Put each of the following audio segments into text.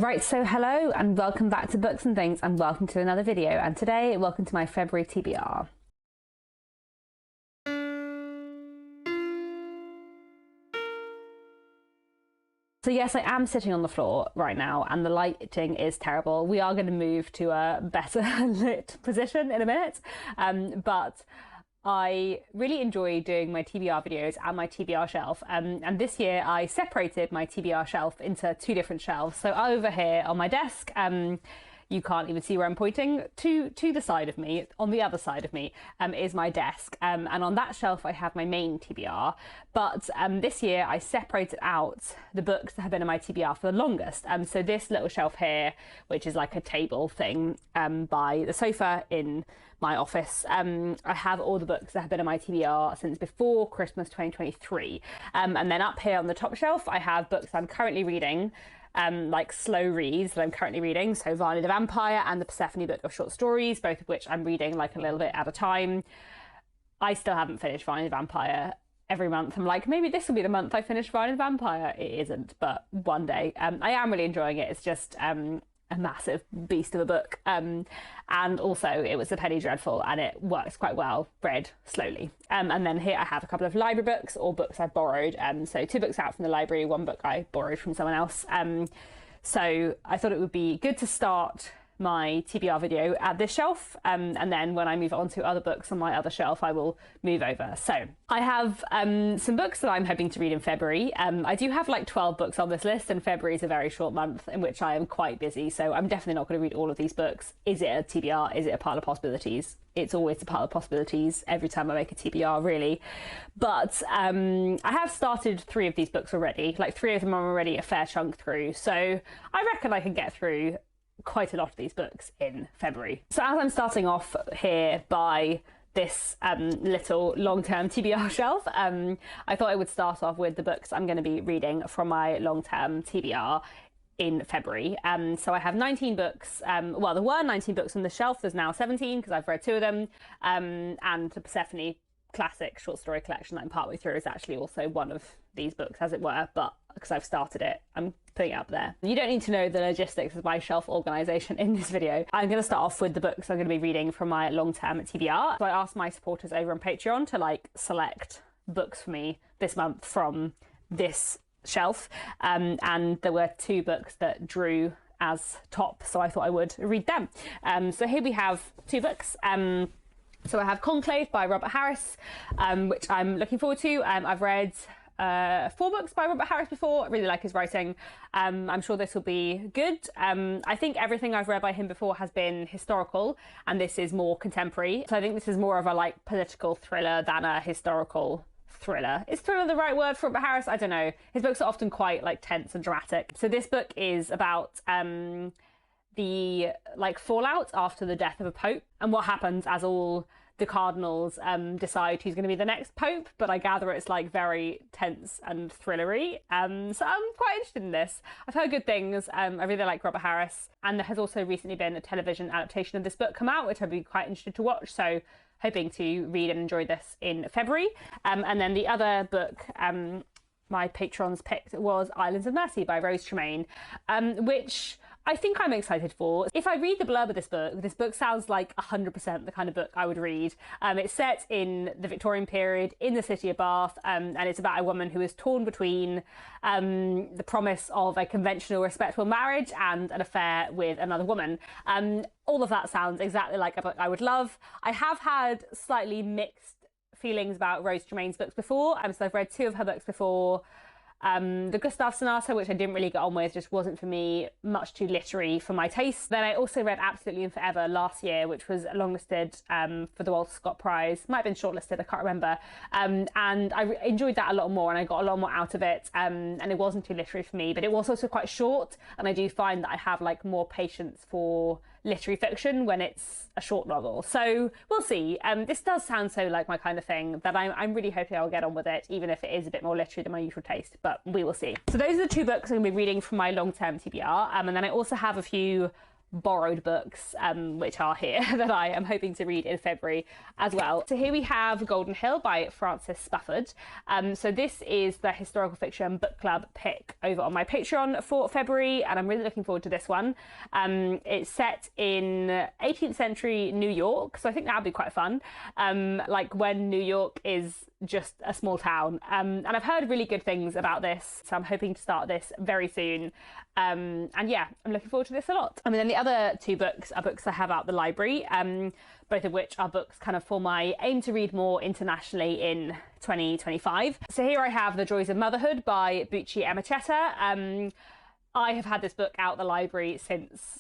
Right, so hello and welcome back to Books and Things, and welcome to another video, and today welcome to my February TBR. So yes, I am sitting on the floor right now and the lighting is terrible. We are going to move to a better lit position in a minute, but I really enjoy doing my TBR videos and my TBR shelf, and this year I separated my TBR shelf into two different shelves. So over here on my desk, you can't even see where I'm pointing, to the side of me, on the other side of me, is my desk, and on that shelf I have my main TBR, but this year I separated out the books that have been in my TBR for the longest. So this little shelf here, which is like a table thing by the sofa in my office, I have all the books that have been in my TBR since before Christmas 2023, and then up here on the top shelf I have books I'm currently reading, like slow reads that I'm currently reading, so Varney the Vampire and the Persephone book of short stories, both of which I'm reading like a little bit at a time. I still haven't finished Varney the Vampire. Every month I'm like, maybe this will be the month I finish Varney the Vampire. It isn't, but one day. I am really enjoying it. It's just a massive beast of a book, and also it was a penny dreadful and it works quite well read slowly. And then here I have a couple of library books, or books I've borrowed, so two books out from the library, one book I borrowed from someone else. So I thought it would be good to start my TBR video at this shelf, and then when I move on to other books on my other shelf I will move over. So I have some books that I'm hoping to read in February. I do have like 12 books on this list, and February is a very short month in which I am quite busy, so I'm definitely not going to read all of these books. Is it a TBR? Is it a pile of possibilities? It's always a pile of possibilities every time I make a TBR, really. But I have started 3 of these books already, like 3 of them I'm already a fair chunk through, so I reckon I can get through quite a lot of these books in February. So as I'm starting off here by this little long-term TBR shelf, I thought I would start off with the books I'm going to be reading from my long-term TBR in February. So I have 19 books, well, there were 19 books on the shelf, there's now 17 because I've read 2 of them, and the Persephone classic short story collection that I'm partway through is actually also one of these books, as it were, but because I've started it, I'm putting it up there. You don't need to know the logistics of my shelf organisation in this video. I'm going to start off with the books I'm going to be reading from my long-term TBR. So I asked my supporters over on Patreon to like select books for me this month from this shelf, and there were 2 books that drew as top, so I thought I would read them. So here we have 2 books. So I have Conclave by Robert Harris, which I'm looking forward to. I've read 4 books by Robert Harris before. I really like his writing. I'm sure this will be good. I think everything I've read by him before has been historical, and this is more contemporary. So I think this is more of a like political thriller than a historical thriller. Is thriller the right word for Robert Harris? I don't know. His books are often quite like tense and dramatic. So this book is about the like fallout after the death of a pope, and what happens as all the cardinals decide who's going to be the next pope, but I gather it's like very tense and thrillery, so I'm quite interested in this. I've heard good things. I really like Robert Harris, and there has also recently been a television adaptation of this book come out, which I'd be quite interested to watch, so hoping to read and enjoy this in February. And then the other book my patrons picked was Islands of Mercy by Rose Tremaine, which I think I'm excited for. If I read the blurb of this book sounds like 100% the kind of book I would read. It's set in the Victorian period in the city of Bath, and it's about a woman who is torn between the promise of a conventional, respectful marriage and an affair with another woman. All of that sounds exactly like a book I would love. I have had slightly mixed feelings about Rose Tremaine's books before, so I've read 2 of her books before. The Gustav Sonata, which I didn't really get on with, just wasn't for me, much too literary for my taste. Then I also read Absolutely and Forever last year, which was longlisted for the Walter Scott Prize. Might have been shortlisted, I can't remember. And I enjoyed that a lot more, and I got a lot more out of it, and it wasn't too literary for me, but it was also quite short, and I do find that I have like more patience for literary fiction when it's a short novel. So we'll see. This does sound so like my kind of thing that I'm really hoping I'll get on with it, even if it is a bit more literary than my usual taste, but we will see. So those are the 2 books I'm going to be reading from my long-term TBR, and then I also have a few borrowed books, which are here, that I am hoping to read in February as well. So here we have Golden Hill by Frances Spafford. So this is the historical fiction book club pick over on my Patreon for February, and I'm really looking forward to this one. It's set in 18th century New York, so I think that'll be quite fun. Like when New York is just a small town. And I've heard really good things about this, so I'm hoping to start this very soon. And yeah, I'm looking forward to this a lot. I mean, then the other two books are books I have out the library, both of which are books kind of for my aim to read more internationally in 2025. So here I have The Joys of Motherhood by Bucci Emecheta. I have had this book out the library since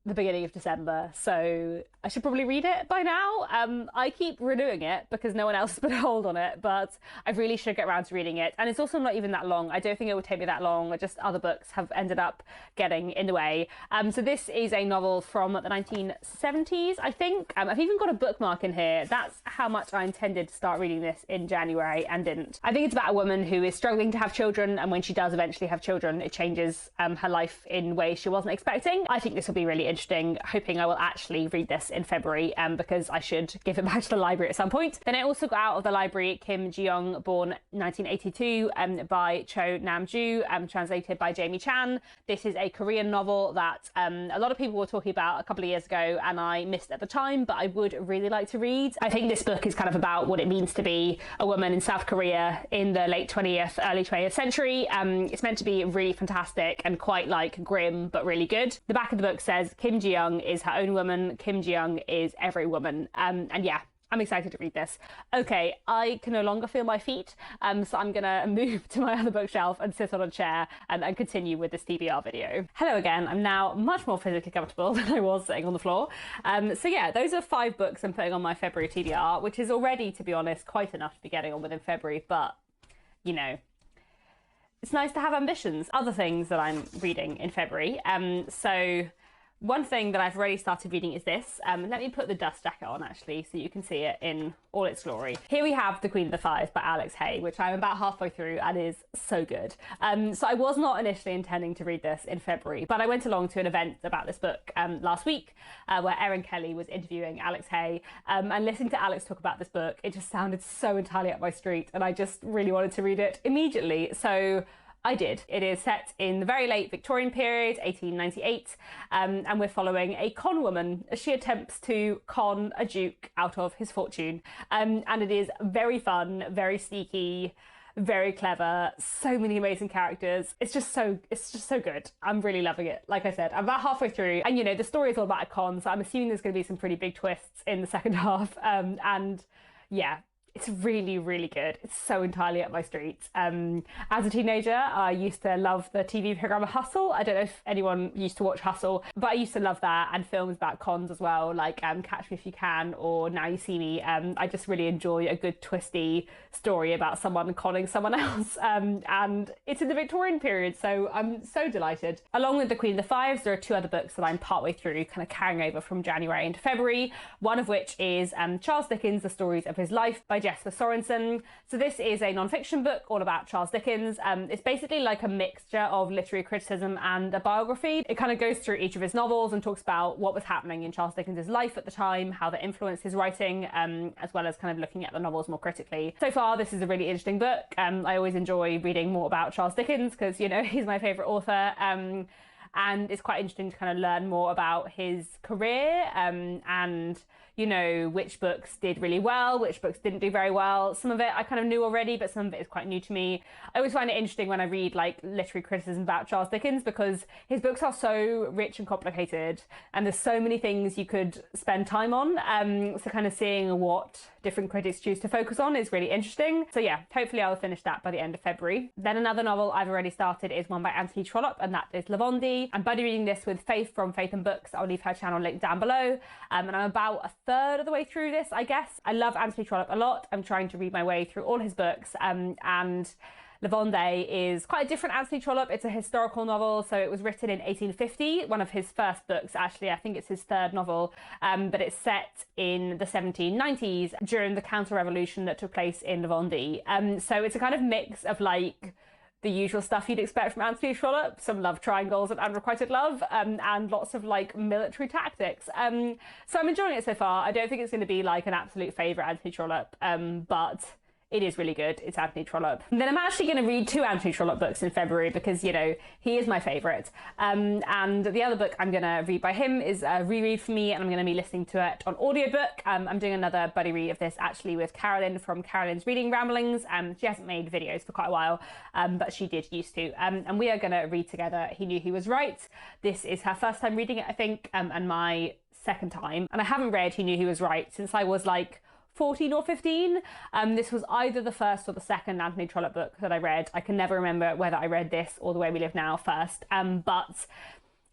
the beginning of December, so I should probably read it by now. I keep renewing it because no one else has put a hold on it, but I really should get around to reading it. And it's also not even that long. I don't think it would take me that long. Just other books have ended up getting in the way. So this is a novel from the 1970s, I think. I've even got a bookmark in here. That's how much I intended to start reading this in January and didn't. I think it's about a woman who is struggling to have children, and when she does eventually have children, it changes her life in ways she wasn't expecting. I think this will be really interesting. Hoping I will actually read this in February, because I should give it back to the library at some point. Then I also got out of the library Kim Ji-young, born 1982, by Cho Nam-ju, translated by Jamie Chan. This is a Korean novel that a lot of people were talking about a couple of years ago and I missed at the time, but I would really like to read. I think this book is kind of about what it means to be a woman in South Korea in the late 20th, early 20th century. It's meant to be really fantastic and quite like grim, but really good. The back of the book says Kim Ji-young is her own woman. Kim Ji-young is every woman. And yeah, I'm excited to read this. Okay, I can no longer feel my feet, so I'm gonna move to my other bookshelf and sit on a chair and continue with this TBR video. Hello again, I'm now much more physically comfortable than I was sitting on the floor. So yeah, those are 5 books I'm putting on my February TBR, which is already, to be honest, quite enough to be getting on with in February, but, you know, it's nice to have ambitions. Other things that I'm reading in February. So one thing that I've already started reading is this. Let me put the dust jacket on actually so you can see it in all its glory. Here we have The Queen of the Fires by Alex Hay, which I'm about halfway through and is so good. So I was not initially intending to read this in February, but I went along to an event about this book last week where Erin Kelly was interviewing Alex Hay, and listening to Alex talk about this book, it just sounded so entirely up my street and I just really wanted to read it immediately. So I did. It is set in the very late Victorian period, 1898, and we're following a con woman as she attempts to con a duke out of his fortune. And it is very fun, very sneaky, very clever, so many amazing characters. It's just so good. I'm really loving it. Like I said, I'm about halfway through, and you know, the story is all about a con, so I'm assuming there's going to be some pretty big twists in the second half. And yeah, it's really, really good. It's so entirely up my street. As a teenager, I used to love the TV programme Hustle. I don't know if anyone used to watch Hustle, but I used to love that, and films about cons as well, like Catch Me If You Can or Now You See Me. I just really enjoy a good twisty story about someone conning someone else. And it's in the Victorian period, so I'm so delighted. Along with The Queen of the Fives, there are 2 other books that I'm partway through, kind of carrying over from January into February, one of which is Charles Dickens, The Stories of His Life by Jesper Sorensen. So this is a non-fiction book all about Charles Dickens. It's basically like a mixture of literary criticism and a biography. It kind of goes through each of his novels and talks about what was happening in Charles Dickens' life at the time, how that influenced his writing, as well as kind of looking at the novels more critically. So far, this is a really interesting book. I always enjoy reading more about Charles Dickens because, you know, he's my favourite author. And it's quite interesting to kind of learn more about his career, and you know, which books did really well, which books didn't do very well. Some of it I kind of knew already, but some of it is quite new to me. I always find it interesting when I read like literary criticism about Charles Dickens because his books are so rich and complicated and there's so many things you could spend time on. So kind of seeing what different critics choose to focus on is really interesting. So yeah, hopefully I'll finish that by the end of February. Then another novel I've already started is one by Anthony Trollope, and that is Lavondie. I'm buddy reading this with Faith from Faith and Books. I'll leave her channel linked down below. And I'm about a third of the way through this, I guess. I love Anthony Trollope a lot. I'm trying to read my way through all his books, and Lavondie is quite a different Anthony Trollope. It's a historical novel, so it was written in 1850, one of his first books actually. I think it's his 3rd novel, but it's set in the 1790s during the counter-revolution that took place in Lavondie. So it's a kind of mix of like the usual stuff you'd expect from Anthony Trollope, some love triangles and unrequited love, and lots of like military tactics. So I'm enjoying it so far. I don't think it's going to be like an absolute favourite Anthony Trollope, but it is really good. It's Anthony Trollope. And then I'm actually going to read 2 Anthony Trollope books in February because, you know, he is my favourite. And the other book I'm going to read by him is a reread for me, and I'm going to be listening to it on audiobook. I'm doing another buddy read of this actually with Carolyn from Carolyn's Reading Ramblings. She hasn't made videos for quite a while, but she did used to. And we are going to read together He Knew He Was Right. This is her first time reading it, I think, and my second time. And I haven't read He Knew He Was Right since I was like 14 or 15. This was either the first or the second Anthony Trollope book that I read. I can never remember whether I read this or The Way We Live Now first, but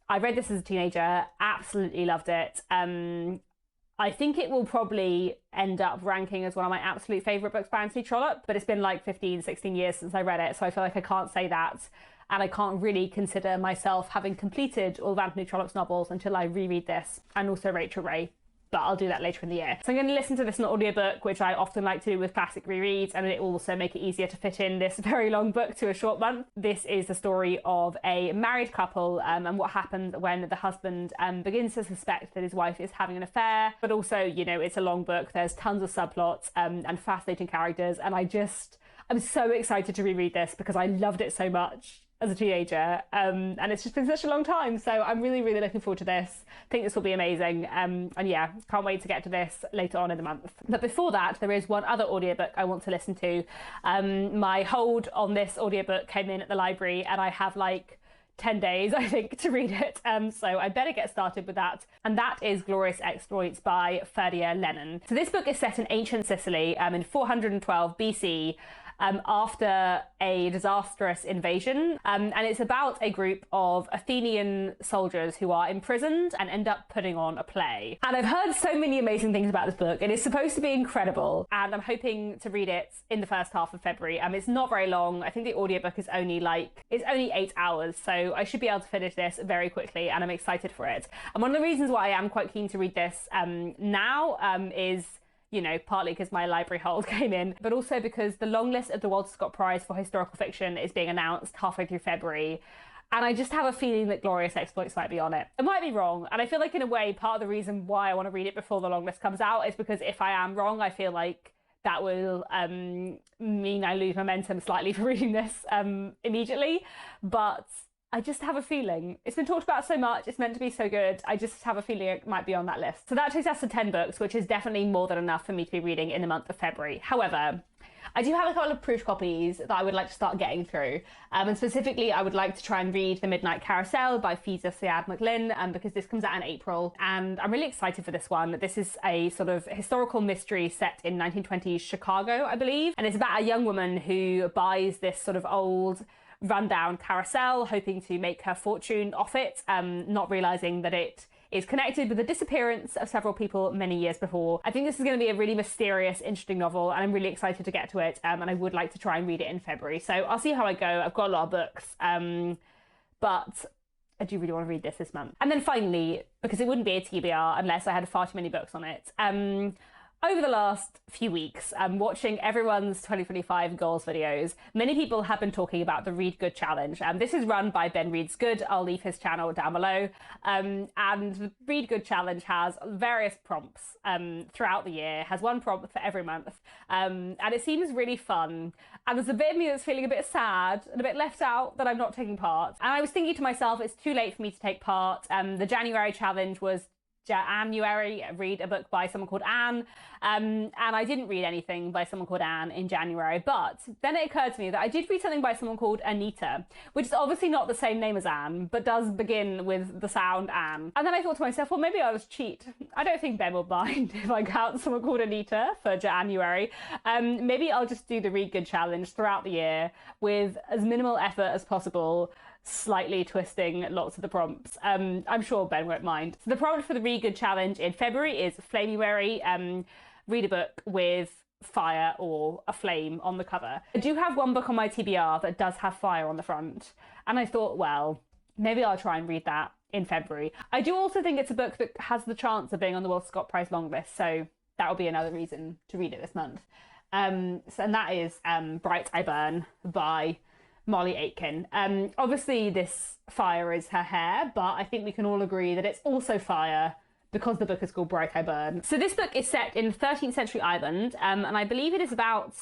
I read this as a teenager, absolutely loved it. I think it will probably end up ranking as one of my absolute favourite books by Anthony Trollope, but it's been like 15, 16 years since I read it, so I feel like I can't say that, and I can't really consider myself having completed all of Anthony Trollope's novels until I reread this, and also Rachel Ray. But I'll do that later in the year. So I'm going to listen to this in an audiobook, which I often like to do with classic rereads, and it will also make it easier to fit in this very long book to a short month. This is the story of a married couple and what happens when the husband begins to suspect that his wife is having an affair. But also, you know, it's a long book. There's tons of subplots and fascinating characters, and I'm so excited to reread this because I loved it so much as a teenager, and it's just been such a long time, so I'm really looking forward to this. I think this will be amazing, and yeah, can't wait to get to this later on in the month. But before that, there is one other audiobook I want to listen to. My hold on this audiobook came in at the library, and I have like 10 days, I think, to read it, so I better get started with that, and that is Glorious Exploits by Ferdia Lennon. So this book is set in ancient Sicily in 412 BC, after a disastrous invasion, and it's about a group of Athenian soldiers who are imprisoned and end up putting on a play. And I've heard so many amazing things about this book. It is supposed to be incredible, and I'm hoping to read it in the first half of February. It's not very long. I think the audiobook is only 8 hours, so I should be able to finish this very quickly, and I'm excited for it. And one of the reasons why I am quite keen to read this now is, you know, partly because my library hold came in, but also because the long list of the Walter Scott Prize for Historical Fiction is being announced halfway through February. And I just have a feeling that Glorious Exploits might be on it. I might be wrong, and I feel like in a way part of the reason why I want to read it before the long list comes out is because if I am wrong, I feel like that will mean I lose momentum slightly for reading this immediately. But I just have a feeling. It's been talked about so much, it's meant to be so good, I just have a feeling it might be on that list. So that takes us to 10 books, which is definitely more than enough for me to be reading in the month of February. However, I do have a couple of proof copies that I would like to start getting through. And specifically, I would like to try and read The Midnight Carousel by Faiza Syed McLynn, because this comes out in April. And I'm really excited for this one. This is a sort of historical mystery set in 1920s Chicago, I believe. And it's about a young woman who buys this sort of old rundown carousel, hoping to make her fortune off it, not realizing that it is connected with the disappearance of several people many years before. I think this is going to be a really mysterious, interesting novel, and I'm really excited to get to it, and I would like to try and read it in February. So I'll see how I go. I've got a lot of books, but I do really want to read this month. And then finally, because it wouldn't be a TBR unless I had far too many books on it, over the last few weeks, watching everyone's 2025 goals videos, many people have been talking about the Read Good Challenge. This is run by Ben Reads Good. I'll leave his channel down below. And the Read Good Challenge has various prompts throughout the year, has one prompt for every month. And it seems really fun. And there's a bit of me that's feeling a bit sad and a bit left out that I'm not taking part. And I was thinking to myself, it's too late for me to take part. The January challenge was January, read a book by someone called Anne, and I didn't read anything by someone called Anne in January, but then it occurred to me that I did read something by someone called Anita, which is obviously not the same name as Anne, but does begin with the sound Anne. And then I thought to myself, well, maybe I'll just cheat. I don't think Ben will mind if I count someone called Anita for January. Maybe I'll just do the Read Good Challenge throughout the year with as minimal effort as possible, slightly twisting lots of the prompts. I'm sure Ben won't mind. So the prompt for the Read Good Challenge in February is Flamey. Read a book with fire or a flame on the cover. I do have one book on my TBR that does have fire on the front, and I thought, well, maybe I'll try and read that in February. I do also think it's a book that has the chance of being on the Walter Scott Prize longlist, so that will be another reason to read it this month. And that is Bright I Burn by Molly Aitken. Obviously this fire is her hair, but I think we can all agree that it's also fire because the book is called Bright I Burn. So this book is set in 13th century Ireland, and I believe it is about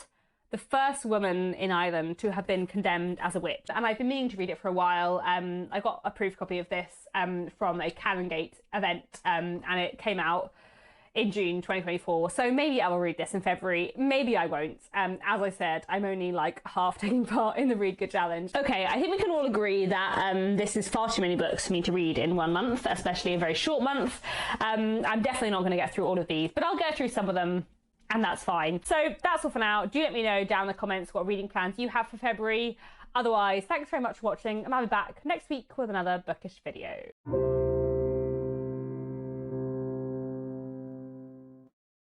the first woman in Ireland to have been condemned as a witch. And I've been meaning to read it for a while. I got a proof copy of this from a Canongate event, and it came out in June 2024. So maybe I will read this in February, maybe I won't. As I said, I'm only like half taking part in the Read Good Challenge. Okay, I think we can all agree that this is far too many books for me to read in 1 month, especially a very short month. I'm definitely not going to get through all of these, but I'll get through some of them, and that's fine. So that's all for now. Do let me know down in the comments what reading plans you have for February. Otherwise, thanks very much for watching, and I'll be back next week with another bookish video.